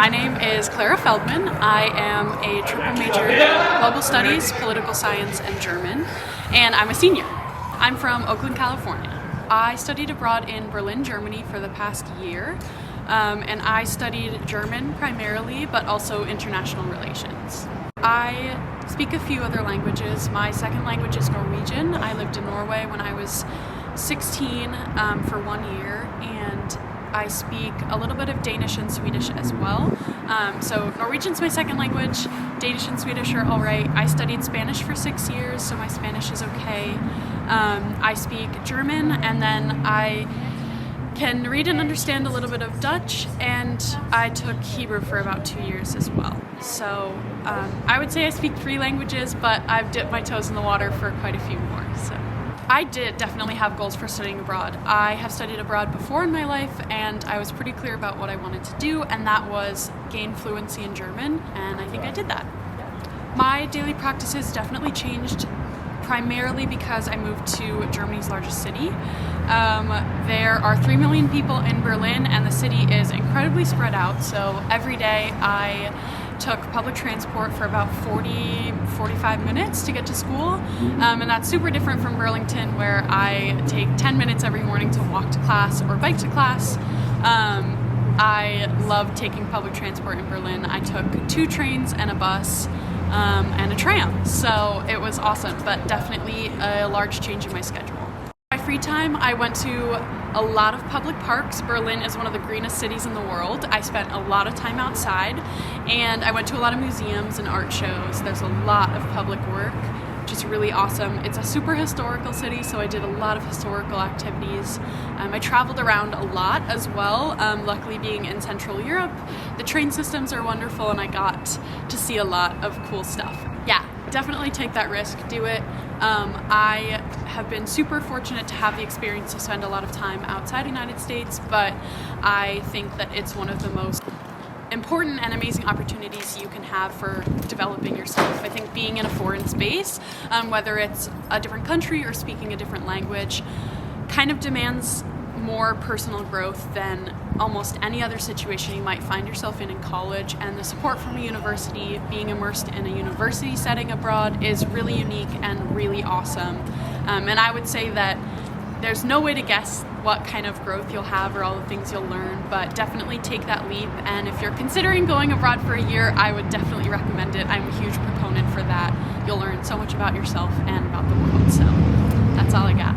My name is Clara Feldman. I am a triple major in global studies, political science, and German, and I'm a senior. I'm from Oakland, California. I studied abroad in Berlin, Germany for the past year, and I studied German primarily, but also international relations. I speak a few other languages. My second language is Norwegian. I lived in Norway when I was 16 for 1 year, and I speak a little bit of Danish and Swedish as well. So Norwegian's my second language, Danish and Swedish are all right. I studied Spanish for 6 years, so my Spanish is okay. I speak German, and then I can read and understand a little bit of Dutch, and I took Hebrew for about 2 years as well. So I would say I speak 3 languages, but I've dipped my toes in the water for quite a few more. So I did definitely have goals for studying abroad. I have studied abroad before in my life, and I was pretty clear about what I wanted to do, and that was gain fluency in German, and I think I did that. My daily practices definitely changed, primarily because I moved to Germany's largest city. There are 3 million people in Berlin, and the city is incredibly spread out, so every day I took public transport for about 45 minutes to get to school, and that's super different from Burlington, where I take 10 minutes every morning to walk to class or bike to class. I loved taking public transport in Berlin. I took 2 trains and a bus and a tram, so it was awesome, but definitely a large change in my schedule. My free time, I went to a lot of public parks. Berlin is one of the greenest cities in the world. I spent a lot of time outside, and I went to a lot of museums and art shows. There's a lot of public work, which is really awesome. It's a super historical city, so I did a lot of historical activities. I traveled around a lot as well. Luckily, being in Central Europe, the train systems are wonderful, and I got to see a lot of cool stuff. Yeah, definitely take that risk, do it. I have been super fortunate to have the experience to spend a lot of time outside the United States, but I think that it's one of the most important and amazing opportunities you can have for developing yourself. I think being in a foreign space, whether it's a different country or speaking a different language, kind of demands more personal growth than almost any other situation you might find yourself in college, and the support from a university, being immersed in a university setting abroad, is really unique and really awesome. And I would say that there's no way to guess what kind of growth you'll have or all the things you'll learn, but definitely take that leap. And if you're considering going abroad for a year, I would definitely recommend it. I'm a huge proponent for that. You'll learn so much about yourself and about the world. So that's all I got.